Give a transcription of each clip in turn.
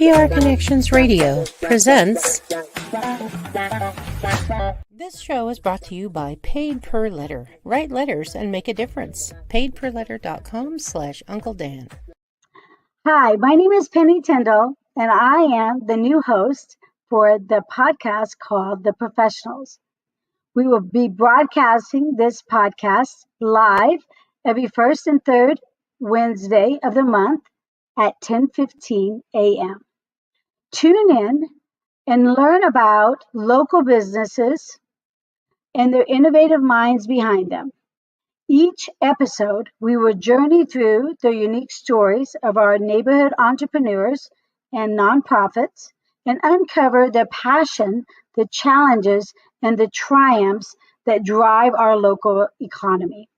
PR Connections Radio presents. This show is brought to you by Paid Per Letter. Write letters and make a difference. paidperletter.com/Uncle Dan. Hi, my name is Penny Tindall, and I am the new host for the podcast called The Professionals. We will be broadcasting this podcast live every first and third Wednesday of the month at 10:15 a.m. Tune in and learn about local businesses and their innovative minds behind them. Each episode, we will journey through the unique stories of our neighborhood entrepreneurs and nonprofits and uncover the passion, the challenges, and the triumphs that drive our local economy.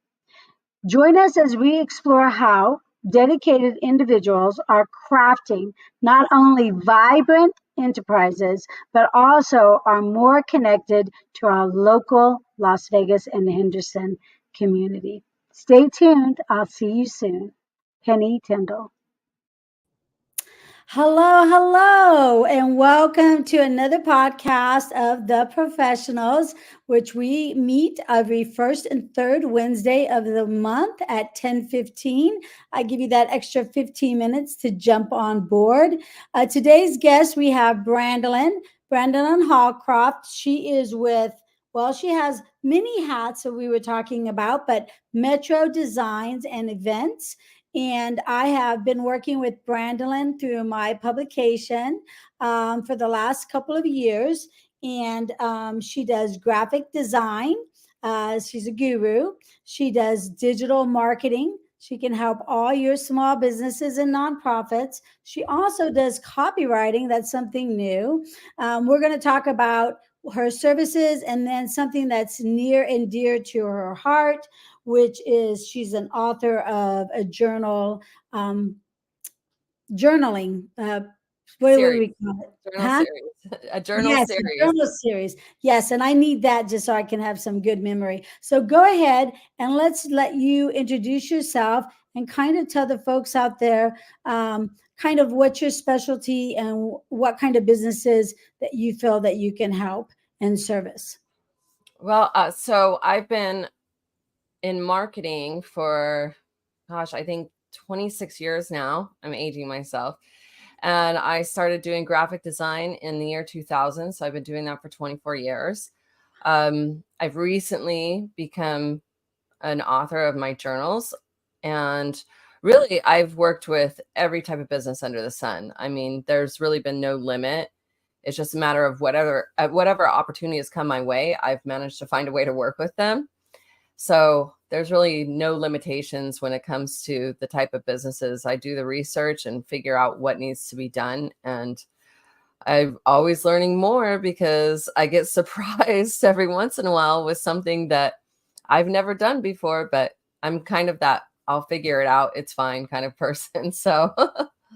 Join us as we explore how dedicated individuals are crafting not only vibrant enterprises, but also are more connected to our local Las Vegas and Henderson community. Stay tuned. I'll see you soon. Penny Tindall. Hello, and welcome to another podcast of The Professionals, which we meet every first and third Wednesday of the month at 10:15. I give you that extra 15 minutes to jump on board. Today's guest, we have Brandilyn Hallcroft. She is with, well, she has many hats that we were talking about, but Metro Designs and Events. And I have been working with Brandilyn through my publication for the last couple of years. And she does graphic design. She's a guru. She does digital marketing. She can help all your small businesses and nonprofits. She also does copywriting. That's something new. We're going to talk about her services and then something that's near and dear to her heart, which is she's an author of a journal, journaling. What do we call it? Journal series. A journal series. A journal series. Yes, and I need that just so I can have some good memory. So go ahead and let's let you introduce yourself and kind of tell the folks out there kind of what's your specialty and what kind of businesses that you feel that you can help and service. Well, so I've been in marketing for, I think 26 years now. I'm aging myself. And I started doing graphic design in the year 2000. So I've been doing that for 24 years. I've recently become an author of my journals. And really, I've worked with every type of business under the sun. I mean, there's really been no limit. It's just a matter of whatever opportunities come my way, I've managed to find a way to work with them. So there's really no limitations when it comes to the type of businesses. I do the research and figure out what needs to be done. And I'm always learning more because I get surprised every once in a while with something that I've never done before, but I'm kind of that I'll figure it out, it's fine kind of person. So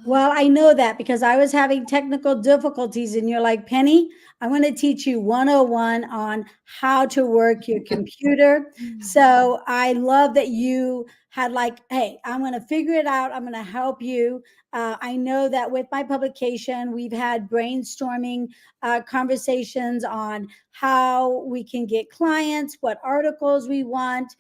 well, I know that because I was having technical difficulties and you're like, Penny, I'm going to teach you 101 on how to work your computer. So I love that you had like, hey, I'm going to figure it out. I'm going to help you. I know that with my publication, we've had brainstorming conversations on how we can get clients, what articles we want.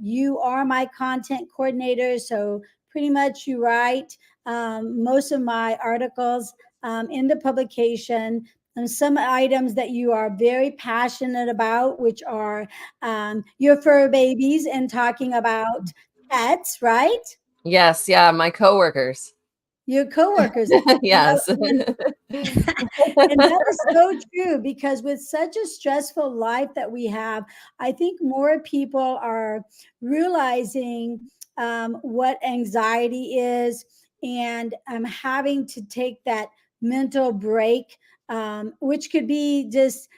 You are my content coordinator. So pretty much you write most of my articles in the publication, and some items that you are very passionate about, which are your fur babies and talking about pets, right? yes, yeah, my coworkers. Your coworkers. Yes. And that is so true because with such a stressful life that we have, I think more people are realizing what anxiety is and having to take that mental break, which could be just,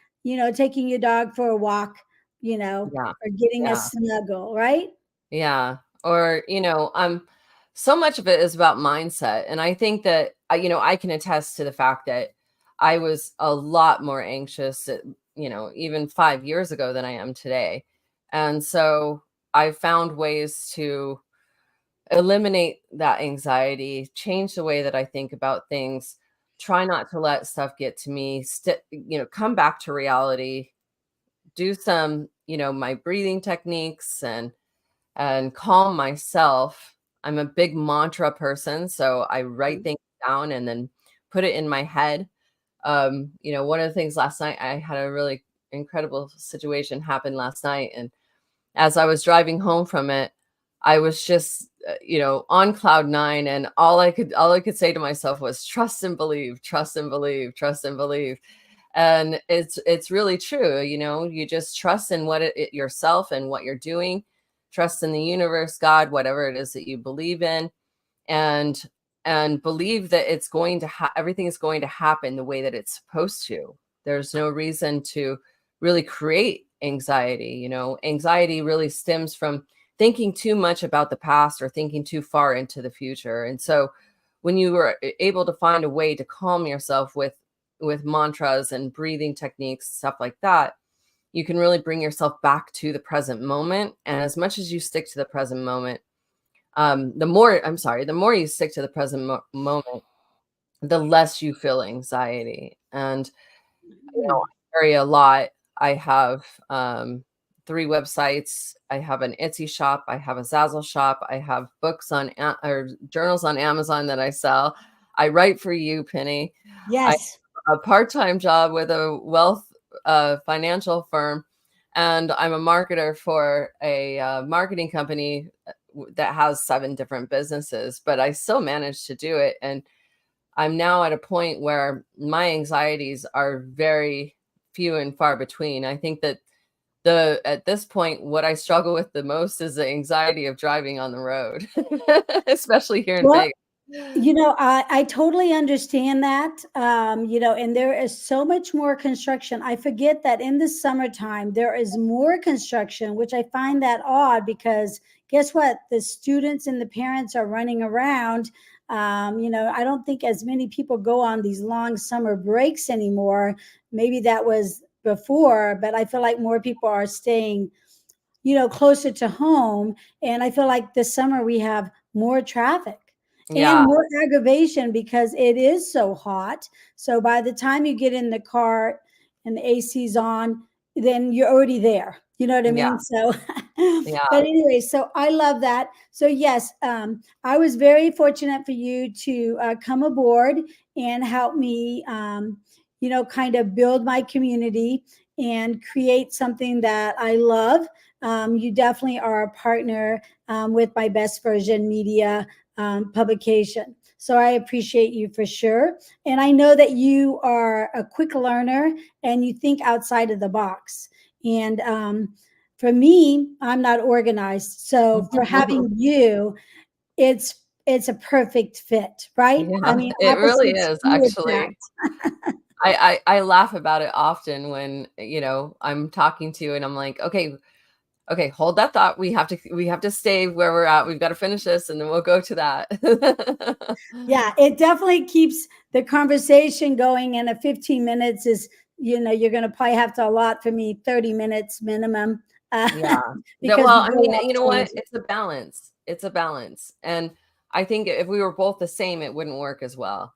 taking your dog for a walk, or getting a snuggle, right? Yeah. Or, so much of it is about mindset. And I think that, I can attest to the fact that I was a lot more anxious, even 5 years ago than I am today. And so I found ways to eliminate that anxiety, change the way that I think about things, try not to let stuff get to me. Come back to reality. Do some, my breathing techniques and calm myself. I'm a big mantra person, so I write things down and then put it in my head. One of the things last night, I had a really incredible situation happen last night, and as I was driving home from it, I was just, on cloud nine, and all I could say to myself was trust and believe, trust and believe, trust and believe. And it's really true. You just trust in what yourself and what you're doing, trust in the universe, God, whatever it is that you believe in, and believe that it's going to everything is going to happen the way that it's supposed to. There's no reason to really create anxiety. Anxiety really stems from thinking too much about the past or thinking too far into the future. And so when you are able to find a way to calm yourself with mantras and breathing techniques, stuff like that, you can really bring yourself back to the present moment. And as much as you stick to the present moment, the more you stick to the present moment, the less you feel anxiety. And I carry a lot. I have 3 websites. I have an Etsy shop. I have a Zazzle shop. I have books or journals on Amazon that I sell. I write for you, Penny. Yes. A part-time job with a wealth financial firm, and I'm a marketer for a marketing company that has 7 different businesses, but I still manage to do it. And I'm now at a point where my anxieties are very few and far between. I think that at this point, what I struggle with the most is the anxiety of driving on the road, especially here in Vegas. I totally understand that. And there is so much more construction. I forget that in the summertime, there is more construction, which I find that odd because guess what? The students and the parents are running around. I don't think as many people go on these long summer breaks anymore. Maybe that was before, but I feel like more people are staying closer to home. And I feel like this summer we have more traffic and more aggravation because it is so hot. So by the time you get in the car and the AC's on, then you're already there. You know what I mean? So, but anyway, so I love that. So yes, I was very fortunate for you to come aboard and help me, kind of build my community and create something that I love. You definitely are a partner with my Best Version Media publication. So I appreciate you for sure. And I know that you are a quick learner and you think outside of the box. And for me, I'm not organized. So for having you, it's a perfect fit, right? Yeah, I mean, it really opposites is do actually. attract. I laugh about it often when, I'm talking to you and I'm like, okay, hold that thought. We have to stay where we're at. We've got to finish this and then we'll go to that. Yeah, it definitely keeps the conversation going. And a 15 minutes is, you're going to probably have to allot for me 30 minutes minimum. Yeah. Because Well, I we go mean, off you know what? tangent. It's a balance. It's a balance. And I think if we were both the same, it wouldn't work as well.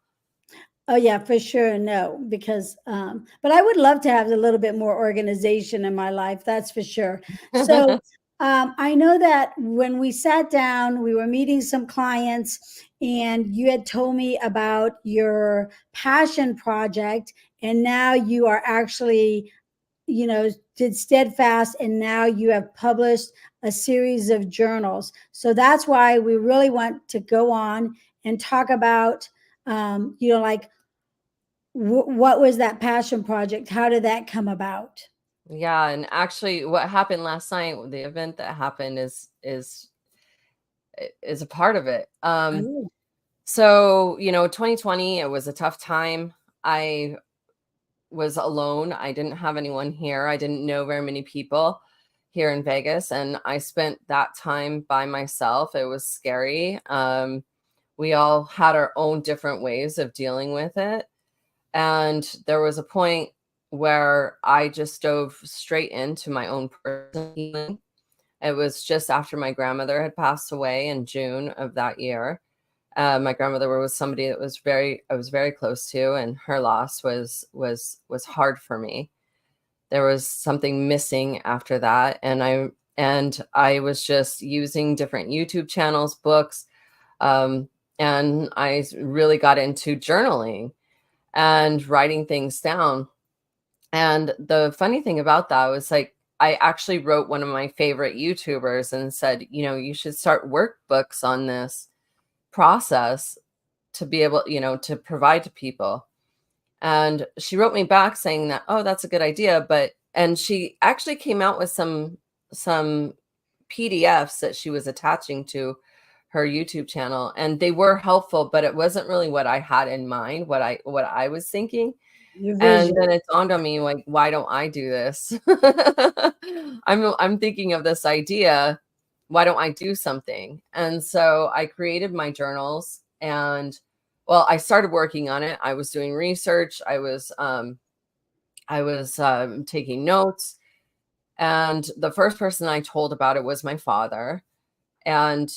Oh yeah, for sure. No, because, but I would love to have a little bit more organization in my life. That's for sure. So, I know that when we sat down, we were meeting some clients and you had told me about your passion project and now you are actually, did steadfast and now you have published a series of journals. So that's why we really want to go on and talk about, like, what was that passion project? How did that come about? Yeah, and actually what happened last night, the event that happened is a part of it. Oh, So, 2020, it was a tough time. I was alone. I didn't have anyone here. I didn't know very many people here in Vegas, and I spent that time by myself. It was scary. We all had our own different ways of dealing with it. And there was a point where I just dove straight into my own personal healing. It was just after my grandmother had passed away in June of that year. My grandmother was somebody that I was very close to, and her loss was hard for me. There was something missing after that, and I was just using different YouTube channels, books, and I really got into journaling and writing things down. And the funny thing about that was, like, I actually wrote one of my favorite YouTubers and said, you should start workbooks on this process to be able, to provide to people. And she wrote me back saying that, oh, that's a good idea. And she actually came out with some PDFs that she was attaching to her YouTube channel, and they were helpful, but it wasn't really what I had in mind, what I was thinking. Your And vision. then it dawned on me, like, why don't I do this? I'm thinking of this idea. Why don't I do something? And so I created my journals, and well, I started working on it. I was doing research. I was taking notes. And the first person I told about it was my father. And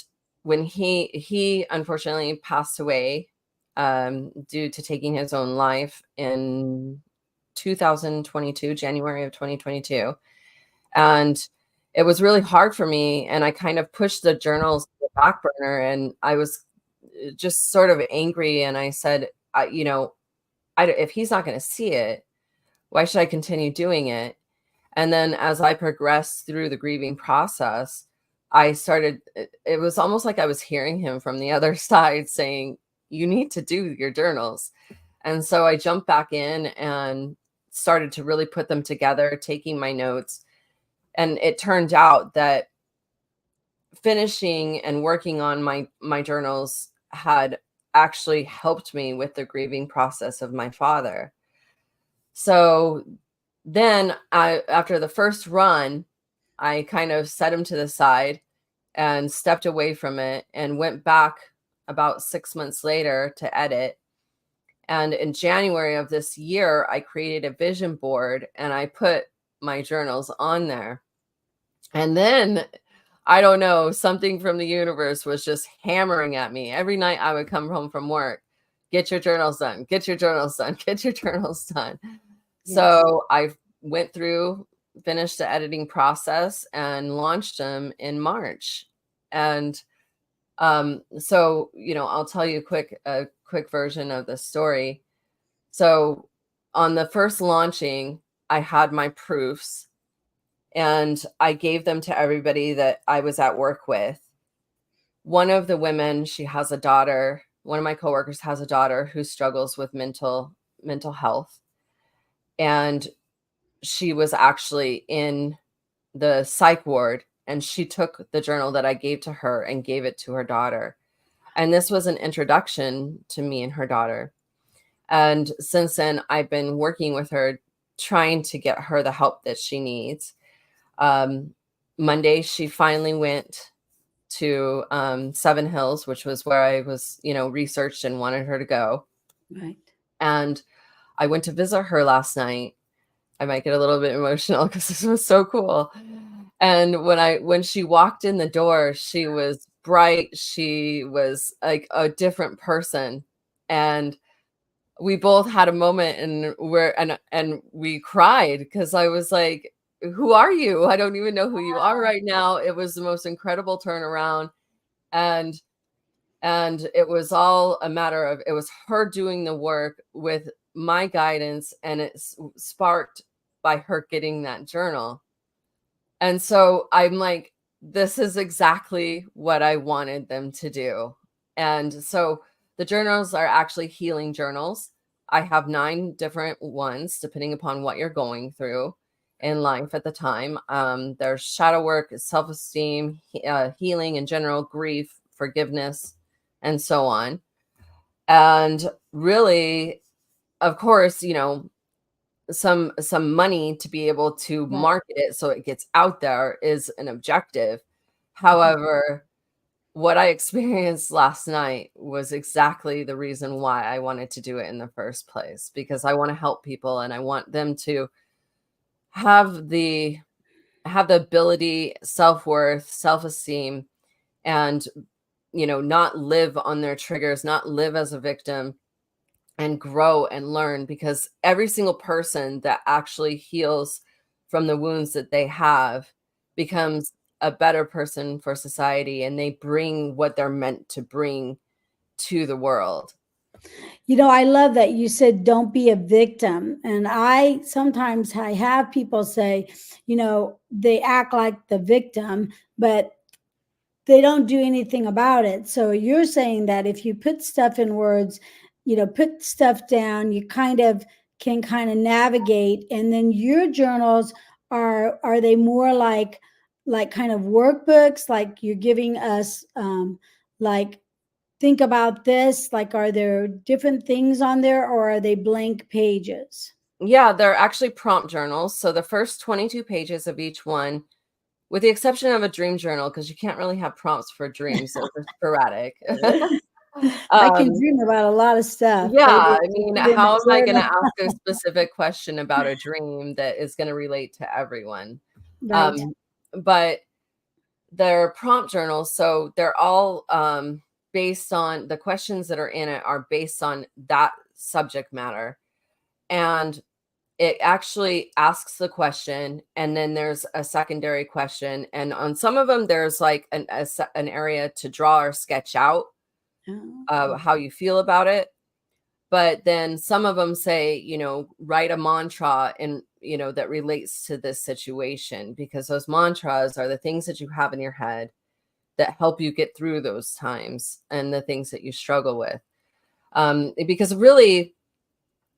when he unfortunately passed away due to taking his own life in 2022, January of 2022. And it was really hard for me. And I kind of pushed the journals to the back burner, and I was just sort of angry. And I said, if he's not going to see it, why should I continue doing it? And then as I progressed through the grieving process, it was almost like I was hearing him from the other side saying, you need to do your journals. And so I jumped back in and started to really put them together, taking my notes. And it turned out that finishing and working on my journals had actually helped me with the grieving process of my father. So then after the first run, I kind of set him to the side and stepped away from it and went back about 6 months later to edit. And in January of this year, I created a vision board and I put my journals on there. And then, I don't know, something from the universe was just hammering at me. Every night I would come home from work, get your journals done, get your journals done, get your journals done. Yes. So I went through, finished the editing process, and launched them in March. And so, I'll tell you a quick version of the story. So on the first launching, I had my proofs, and I gave them to everybody that I was at work with. One of the women, she has a daughter. One of my coworkers has a daughter who struggles with mental health. And she was actually in the psych ward, and she took the journal that I gave to her and gave it to her daughter. And this was an introduction to me and her daughter. And since then, I've been working with her, trying to get her the help that she needs. Monday, she finally went to Seven Hills, which was where I was, researched and wanted her to go. Right. And I went to visit her last night. I might get a little bit emotional because this was so cool. And when she walked in the door, she was bright. She was like a different person. And we both had a moment, and we cried because I was like, who are you? I don't even know who you are right now. It was the most incredible turnaround. And it was all a matter of, it was her doing the work with my guidance, and it's sparked by her getting that journal. And so I'm like, this is exactly what I wanted them to do. And so the journals are actually healing journals. I have 9 different ones, depending upon what you're going through in life at the time. There's shadow work, self-esteem, healing in general, grief, forgiveness, and so on. And really, of course, some money to be able to market it so it gets out there is an objective. However, what I experienced last night was exactly the reason why I wanted to do it in the first place, because I want to help people, and I want them to have the ability, self-worth, self-esteem, and not live on their triggers, not live as a victim, and grow and learn, because every single person that actually heals from the wounds that they have becomes a better person for society, and they bring what they're meant to bring to the world. I love that you said don't be a victim. And sometimes I have people say, they act like the victim, but they don't do anything about it. So you're saying that if you put stuff in words, put stuff down, you can navigate. And then your journals are they more like kind of workbooks, like you're giving us like think about this, like are there different things on there, or are they blank pages? Yeah, they're actually prompt journals. So the first 22 pages of each one, with the exception of a dream journal, because you can't really have prompts for dreams, so they're sporadic. I can dream about a lot of stuff. Yeah, Maybe I mean, put it in how a am I going to journal. ask a specific question about a dream that is going to relate to everyone? Right. But they're prompt journals, so they're all based on the questions that are in it are based on that subject matter. And it actually asks the question, and then there's a secondary question. And on some of them, there's like an area to draw or sketch out how you feel about it. But then some of them say, write a mantra and, that relates to this situation, because those mantras are the things that you have in your head that help you get through those times and the things that you struggle with. Because really,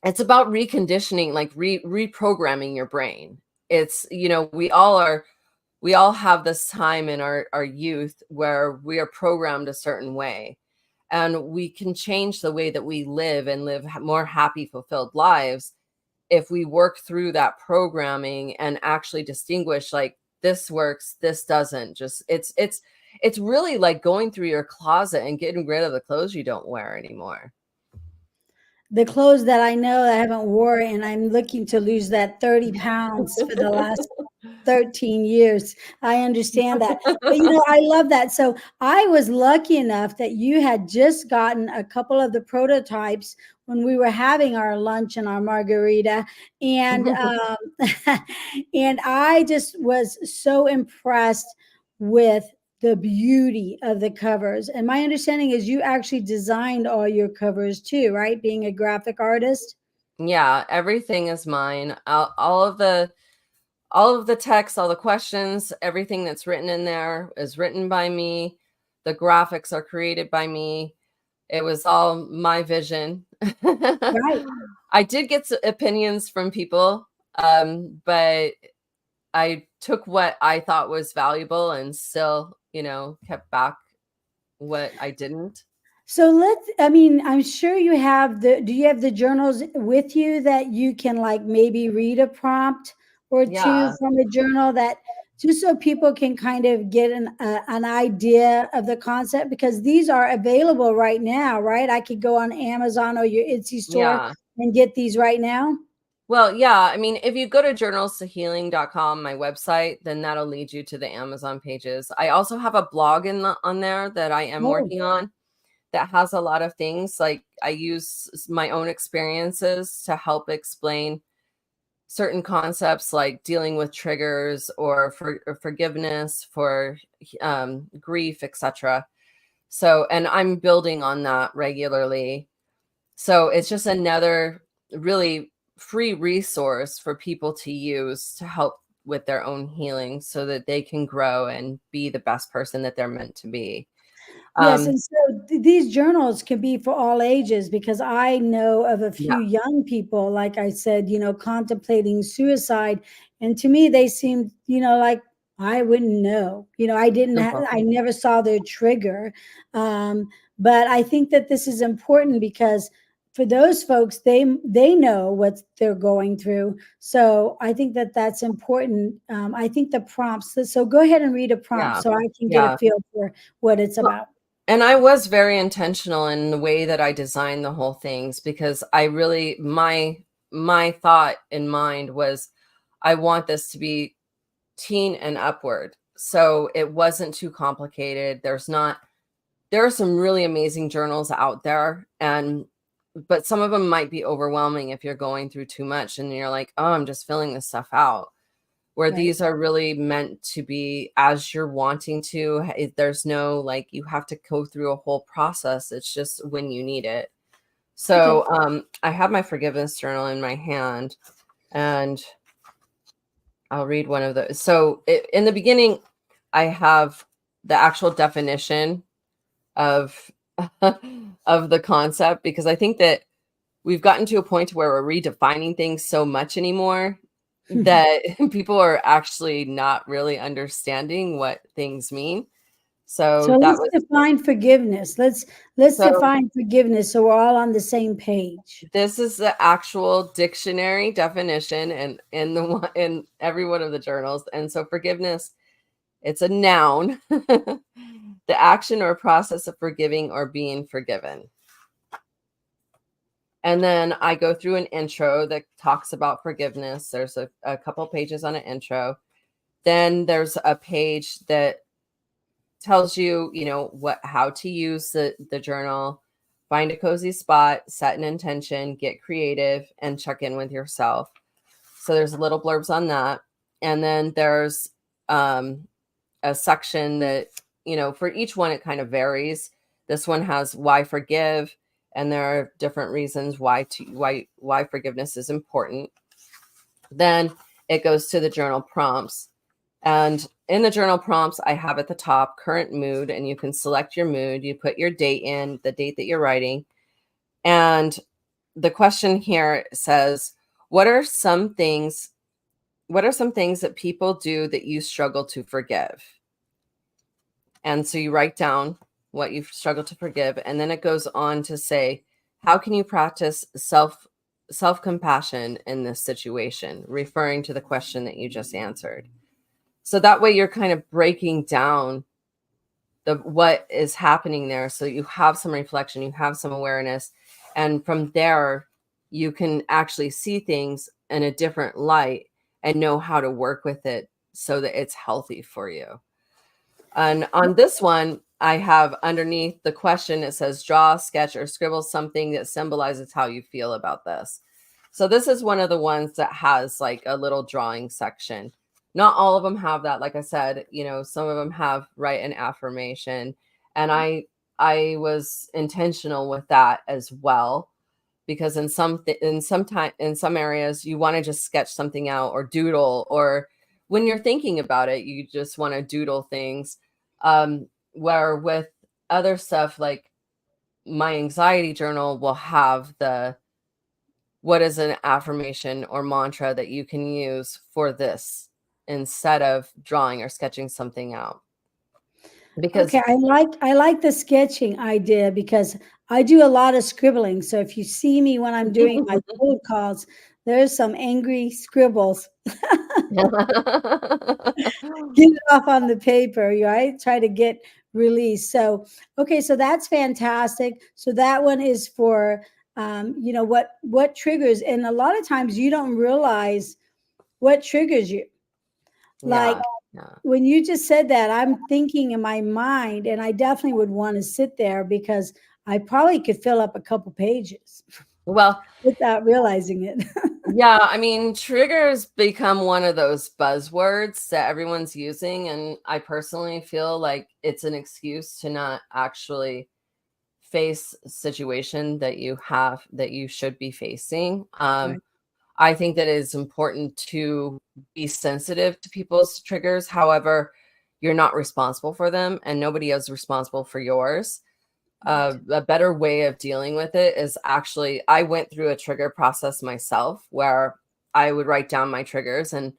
it's about reconditioning, like reprogramming your brain. It's, we all have this time in our youth where we are programmed a certain way, and we can change the way that we live and live more happy, fulfilled lives if we work through that programming and actually distinguish, like, this works, this doesn't. Just it's really like going through your closet and getting rid of the clothes you don't wear anymore. The clothes that I know I haven't wore, and I'm looking to lose that 30 pounds for the last 13 years. I understand that. But I love that. So I was lucky enough that you had just gotten a couple of the prototypes when we were having our lunch and our margarita. And and I just was so impressed with the beauty of the covers. And my understanding is you actually designed all your covers too, right? Being a graphic artist. Yeah, everything is mine. All of the text, all the questions, everything that's written in there is written by me. The graphics are created by me. It was all my vision. Right. I did get opinions from people, but I took what I thought was valuable and still, kept back what I didn't. So I'm sure you have do you have the journals with you that you can like maybe read a prompt or two Yeah. from a journal, that just so people can kind of get an idea of the concept, because these are available right now, right? I could go on Amazon or your Etsy store Yeah. and get these right now. Well, yeah. I mean, if you go to journalstohealing.com, my website, then that'll lead you to the Amazon pages. I also have a blog on there that I am Oh, working on that has a lot of things. Like, I use my own experiences to help explain certain concepts, like dealing with triggers or forgiveness for grief, etc. So, and I'm building on that regularly. So it's just another really free resource for people to use to help with their own healing so that they can grow and be the best person that they're meant to be. yes. And so these journals can be for all ages, because I know of a Yeah. few young people, like I said, contemplating suicide. And to me, they seem, like I wouldn't know, I never saw their trigger. But I think that this is important because for those folks, they know what they're going through. So I think that that's important. I think the prompts, so go ahead and read a prompt Yeah. so I can get Yeah. a feel for what it's Well, about. and I was very intentional in the way that I designed the whole things, because I really, my thought in mind was, I want this to be teen and upward. So it wasn't too complicated. There's not there are some really amazing journals out there, but some of them might be overwhelming if you're going through too much and you're like, oh, I'm just filling this stuff out. Where Right. these are really meant to be as you're wanting to. There's no like you have to go through a whole process. It's just when you need it. So I have my forgiveness journal in my hand, and I'll read one of those. So in the beginning, I have the actual definition of of the concept, because I think that we've gotten to a point where we're redefining things so much anymore that people are actually not really understanding what things mean. So that let's was define forgiveness. Let's so define forgiveness so we're all on the same page. this is the actual dictionary definition and in every one of the journals. And so forgiveness, it's a noun, the action or process of forgiving or being forgiven. And then I go through an intro that talks about forgiveness. There's a couple pages on an intro. Then there's a page that tells you, how to use the journal, find a cozy spot, set an intention, get creative, and check in with yourself. So there's little blurbs on that. And then there's a section that, for each one, it kind of varies. This one has why forgive, and there are different reasons why forgiveness is important. Then it goes to the journal prompts. And in the journal prompts, I have at the top current mood, and you can select your mood. You put your date in, the date that you're writing. And the question here says, what are some things that people do that you struggle to forgive? And so you write down what you've struggled to forgive. And then it goes on to say, how can you practice self-compassion in this situation? Referring to the question that you just answered. So that way you're kind of breaking down what is happening there. So you have some reflection, you have some awareness. And from there, you can actually see things in a different light and know how to work with it so that it's healthy for you. And on this one, I have underneath the question, it says draw, sketch, or scribble something that symbolizes how you feel about this. So this is one of the ones that has like a little drawing section. Not all of them have that. Like I said, some of them have write an affirmation. And I was intentional with that as well, because in some areas you want to just sketch something out or doodle, or when you're thinking about it, you just want to doodle things. Where with other stuff, like my anxiety journal will have what is an affirmation or mantra that you can use for this instead of drawing or sketching something out. Because Okay, I like the sketching idea because I do a lot of scribbling. So if you see me when I'm doing my cold calls, there's some angry scribbles. Get it off on the paper, right? Try to get released. So, okay, so that's fantastic. So that one is for, what triggers, and a lot of times you don't realize what triggers you. Like when you just said that, I'm thinking in my mind, and I definitely would want to sit there because I probably could fill up a couple pages. Well, without realizing it. Yeah, I mean, triggers become one of those buzzwords that everyone's using. And I personally feel like it's an excuse to not actually face a situation that you should be facing. Right. I think that it is important to be sensitive to people's triggers. However, you're not responsible for them, and nobody is responsible for yours. A better way of dealing with it is actually, I went through a trigger process myself where I would write down my triggers and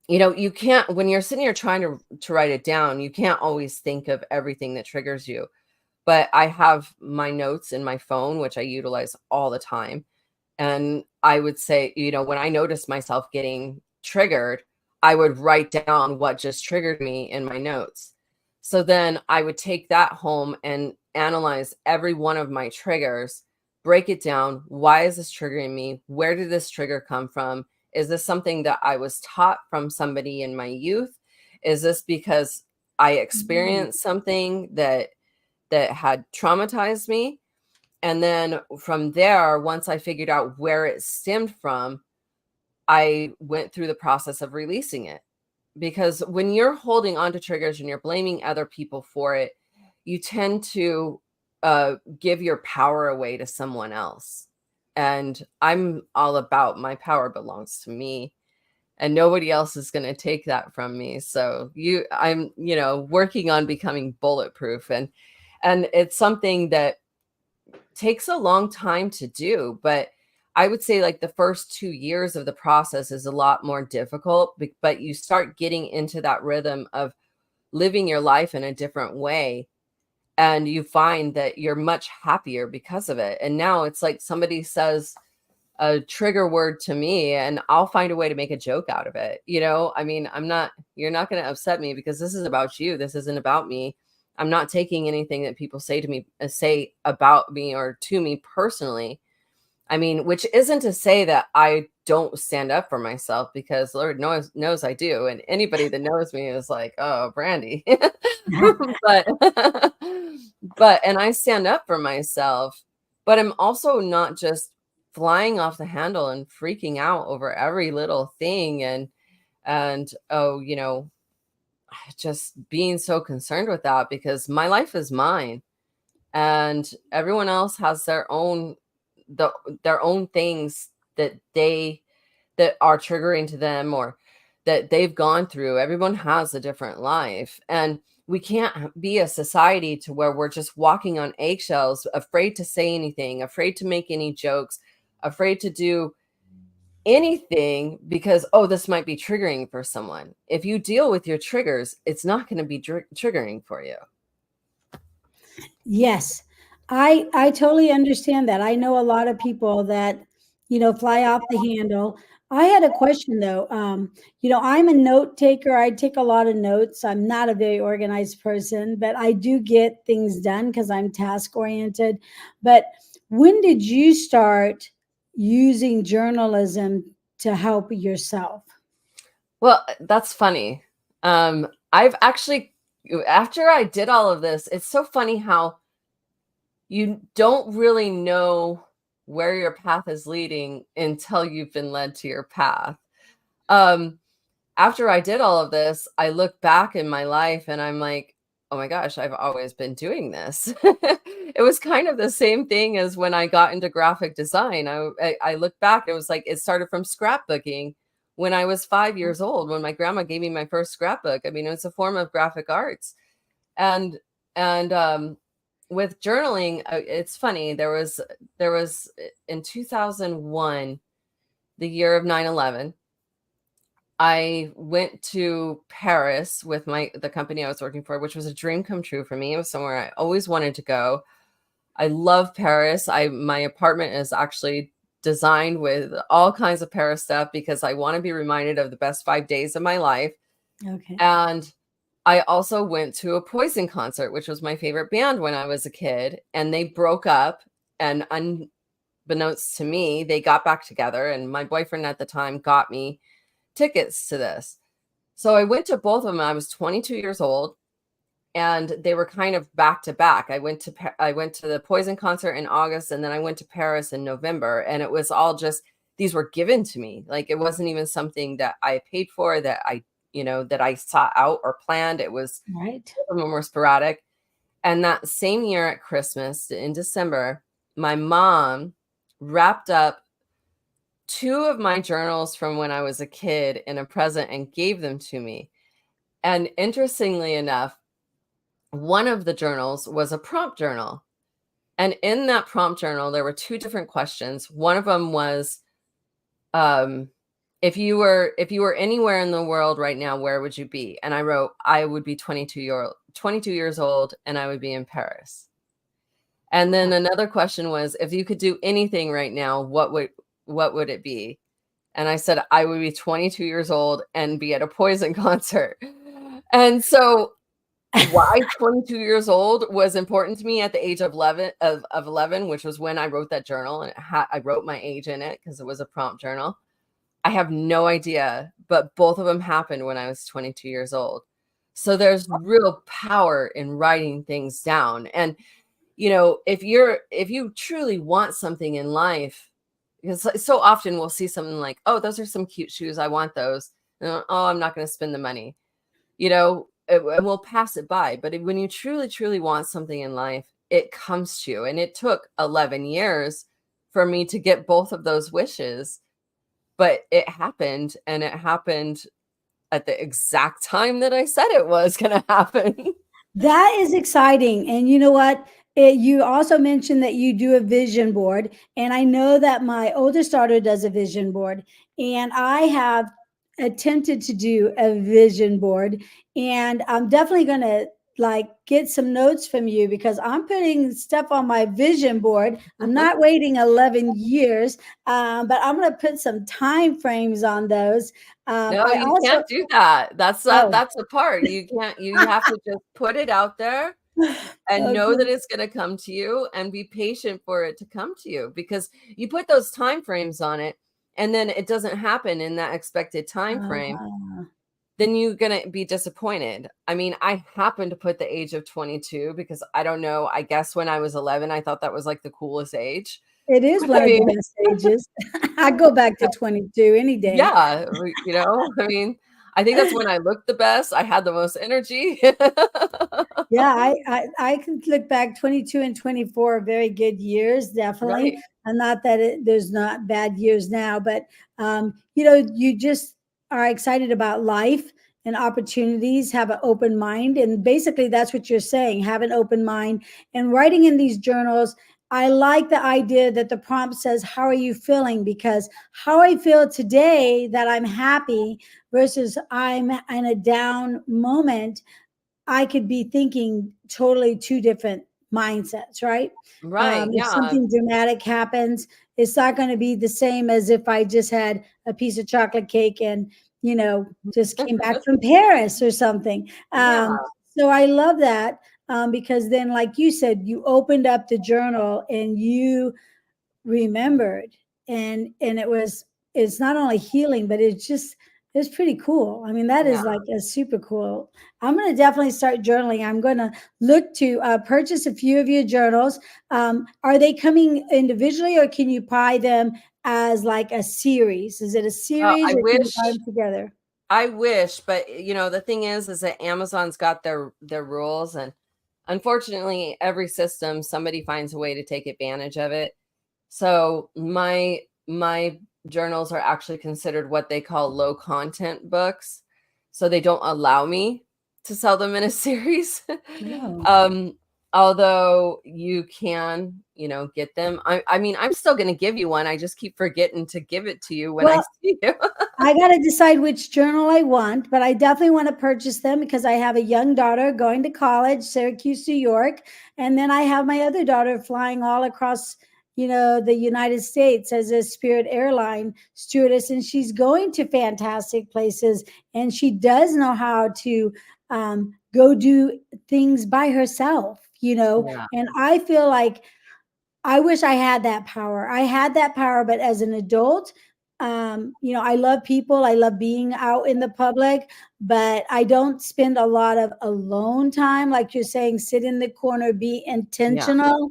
you can't, when you're sitting here trying to write it down, you can't always think of everything that triggers you. But I have my notes in my phone, which I utilize all the time. And I would say, when I noticed myself getting triggered, I would write down what just triggered me in my notes. So then I would take that home and analyze every one of my triggers, break it down. Why is this triggering me? Where did this trigger come from? Is this something that I was taught from somebody in my youth? Is this because I experienced something that had traumatized me. And then from there, once I figured out where it stemmed from, I went through the process of releasing it. Because when you're holding on to triggers and you're blaming other people for it, you tend to give your power away to someone else. And I'm all about my power belongs to me, and nobody else is going to take that from me. So I'm, working on becoming bulletproof, and it's something that takes a long time to do, but I would say like the first 2 years of the process is a lot more difficult, but you start getting into that rhythm of living your life in a different way. And you find that you're much happier because of it. And now it's like somebody says a trigger word to me and I'll find a way to make a joke out of it. I mean, you're not going to upset me because this is about you. This isn't about me. I'm not taking anything that people say about me or to me personally. I mean, which isn't to say that I don't stand up for myself, because Lord knows I do. And anybody that knows me is like, oh, Brandy. but and I stand up for myself, but I'm also not just flying off the handle and freaking out over every little thing and just being so concerned with that, because my life is mine and everyone else has their own things that are triggering to them or that they've gone through. Everyone has a different life, and we can't be a society to where we're just walking on eggshells, afraid to say anything, afraid to make any jokes, afraid to do anything because, oh, this might be triggering for someone. If you deal with your triggers, it's not going to be triggering for you. Yes, I totally understand that. I know a lot of people that, fly off the handle. I had a question though. I'm a note taker. I take a lot of notes. I'm not a very organized person, but I do get things done because I'm task oriented. But when did you start using journalism to help yourself? Well, that's funny. I've actually, after I did all of this, it's so funny how you don't really know where your path is leading until you've been led to your path. After I did all of this, I look back in my life and I'm like, oh my gosh, I've always been doing this. It was kind of the same thing as when I got into graphic design. I look back, it was like, it started from scrapbooking when I was 5 years old, when my grandma gave me my first scrapbook. I mean, it was a form of graphic arts. And with journaling, it's funny. There was in 2001, the year of 9/11, I went to Paris with the company I was working for, which was a dream come true for me. It was somewhere I always wanted to go. I love Paris. My apartment is actually designed with all kinds of Paris stuff because I want to be reminded of the best 5 days of my life. Okay. And I also went to a Poison concert, which was my favorite band when I was a kid, and they broke up, and unbeknownst to me, they got back together, and my boyfriend at the time got me tickets to this. So I went to both of them. I was 22 years old, and they were kind of back to back. I went to the Poison concert in August, and then I went to Paris in November, and it was all just, these were given to me. Like, it wasn't even something that I paid for, that I sought out or planned. It was Right. more sporadic. And that same year at Christmas in December, my mom wrapped up 2 of my journals from when I was a kid in a present and gave them to me. And interestingly enough, one of the journals was a prompt journal. And in that prompt journal, there were 2 different questions. One of them was, if you were anywhere in the world right now, where would you be? And I wrote, I would be 22 years old, and I would be in Paris. And then another question was, if you could do anything right now, what would it be? And I said, I would be 22 years old and be at a Poison concert. And so why 22 years old was important to me at the age of 11, which was when I wrote that journal, and I wrote my age in it because it was a prompt journal. I have no idea, but both of them happened when I was 22 years old. So there's real power in writing things down. And, if you truly want something in life, because so often we'll see something like, oh, those are some cute shoes, I want those. And, oh, I'm not going to spend the money, and we'll pass it by. But when you truly, truly want something in life, it comes to you. And it took 11 years for me to get both of those wishes, but it happened, and it happened at the exact time that I said it was going to happen. That is exciting. And you know what? You also mentioned that you do a vision board. And I know that my oldest daughter does a vision board. And I have attempted to do a vision board. And I'm definitely going to get some notes from you, because I'm putting stuff on my vision board. I'm not waiting 11 years, but I'm going to put some time frames on those. No, you can't do that. That's the part. You can't, you have to just put it out there and know that it's going to come to you, and be patient for it to come to you, because you put those time frames on it and then it doesn't happen in that expected time frame. Then you're going to be disappointed. I mean, I happened to put the age of 22 because I don't know, I guess when I was 11, I thought that was like the coolest age. It is one of the best ages. I go back to 22 any day. Yeah. I mean, I think that's when I looked the best. I had the most energy. Yeah, I can look back. 22 and 24 are very good years, definitely. Right. And not that there's not bad years now, but you just are excited about life and opportunities, have an open mind. And basically that's what you're saying, have an open mind. And writing in these journals, I like the idea that the prompt says, how are you feeling? Because how I feel today, that I'm happy versus I'm in a down moment, I could be thinking totally two different mindsets, right? Right. If Yeah. something dramatic happens, it's not going to be the same as if I just had a piece of chocolate cake and, just came back from Paris or something. Yeah. So I love that, because then, like you said, you opened up the journal and you remembered, and it's not only healing, but it's pretty cool. I mean, that is like a super cool. I'm going to definitely start journaling. I'm going to look to purchase a few of your journals. Are they coming individually, or can you buy them as like a series? Is it a series, I or can you wish. buy them together? I wish, but the thing is that Amazon's got their rules, and unfortunately, every system, somebody finds a way to take advantage of it. So my journals are actually considered what they call low content books. So they don't allow me to sell them in a series. Oh. Although you can, get them. I mean, I'm still going to give you one. I just keep forgetting to give it to you when I see you. I got to decide which journal I want, but I definitely want to purchase them because I have a young daughter going to college, Syracuse, New York. And then I have my other daughter flying all across, the United States as a Spirit airline stewardess. And she's going to fantastic places. And she does know how to go do things by herself, Yeah. And I feel like I wish I had that power. I had that power, but as an adult, I love people. I love being out in the public, but I don't spend a lot of alone time. Like you're saying, sit in the corner, be intentional.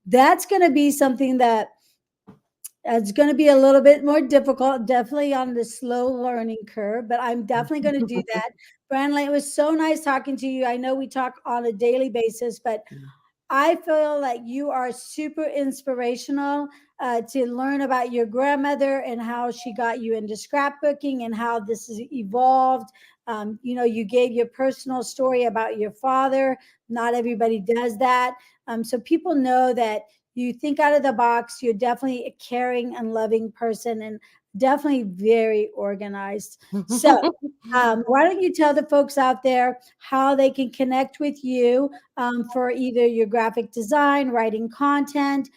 That's going to be something that it's going to be a little bit more difficult, definitely on the slow learning curve, but I'm definitely going to do that. Brandilyn, it was so nice talking to you. I know we talk on a daily basis, but I feel like you are super inspirational to learn about your grandmother and how she got you into scrapbooking and how this has evolved. You gave your personal story about your father. Not everybody does that. So people know that you think out of the box. You're definitely a caring and loving person, and definitely very organized. So why don't you tell the folks out there how they can connect with you for either your graphic design, writing content.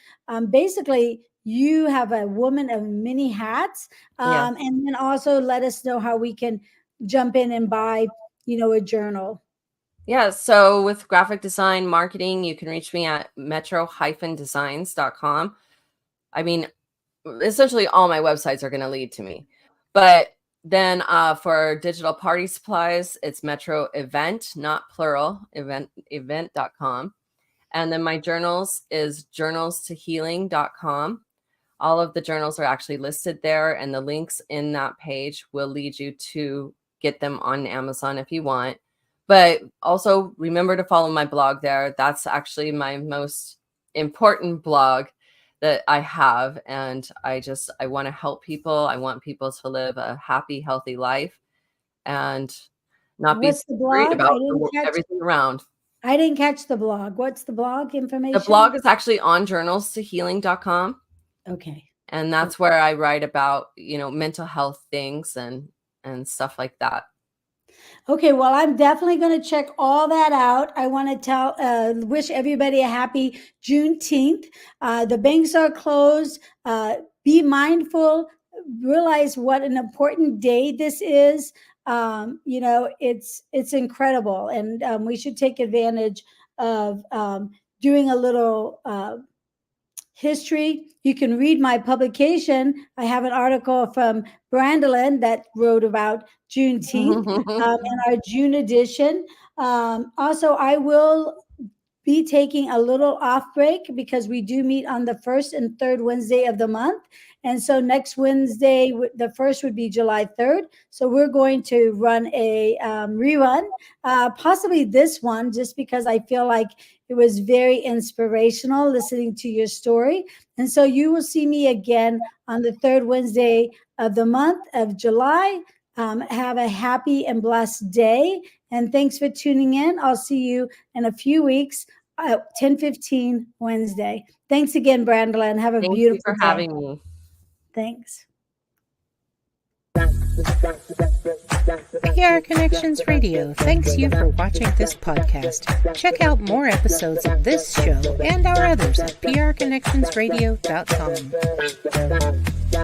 Basically, you have a woman of many hats. Yes. And then also let us know how we can jump in and buy, a journal. Yeah. So with graphic design marketing, you can reach me at metro-designs.com. I mean, essentially all my websites are going to lead to me, but Then for digital party supplies, it's Metro Event, not plural, event.com. And then my journals is journalstohealing.com. All of the journals are actually listed there, and the links in that page will lead you to get them on Amazon if you want. But also remember to follow my blog there. That's actually my most important blog that I have. And I want to help people. I want people to live a happy, healthy life and not be What's the worried blog? about everything around. I didn't catch the blog. What's the blog information? The blog is actually on journalstohealing.com. Okay. And that's where I write about, mental health things and stuff like that. Okay, well, I'm definitely going to check all that out. I want to wish everybody a happy Juneteenth. The banks are closed. Be mindful. Realize what an important day this is. It's incredible, and we should take advantage of doing a little history. You can read my publication. I have an article from Brandilyn that wrote about Juneteenth in our June edition. Also, I will be taking a little off break because we do meet on the first and third Wednesday of the month. And so next Wednesday, the first would be July 3rd. So we're going to run a rerun, possibly this one, just because I feel like it was very inspirational listening to your story. And so you will see me again on the third Wednesday of the month of July. Have a happy and blessed day. And thanks for tuning in. I'll see you in a few weeks at 10:15 Wednesday. Thanks again, Brandilyn. Have a beautiful day. Thank you for having me. Thanks. PR Connections Radio thanks you for watching this podcast. Check out more episodes of this show and our others at prconnectionsradio.com.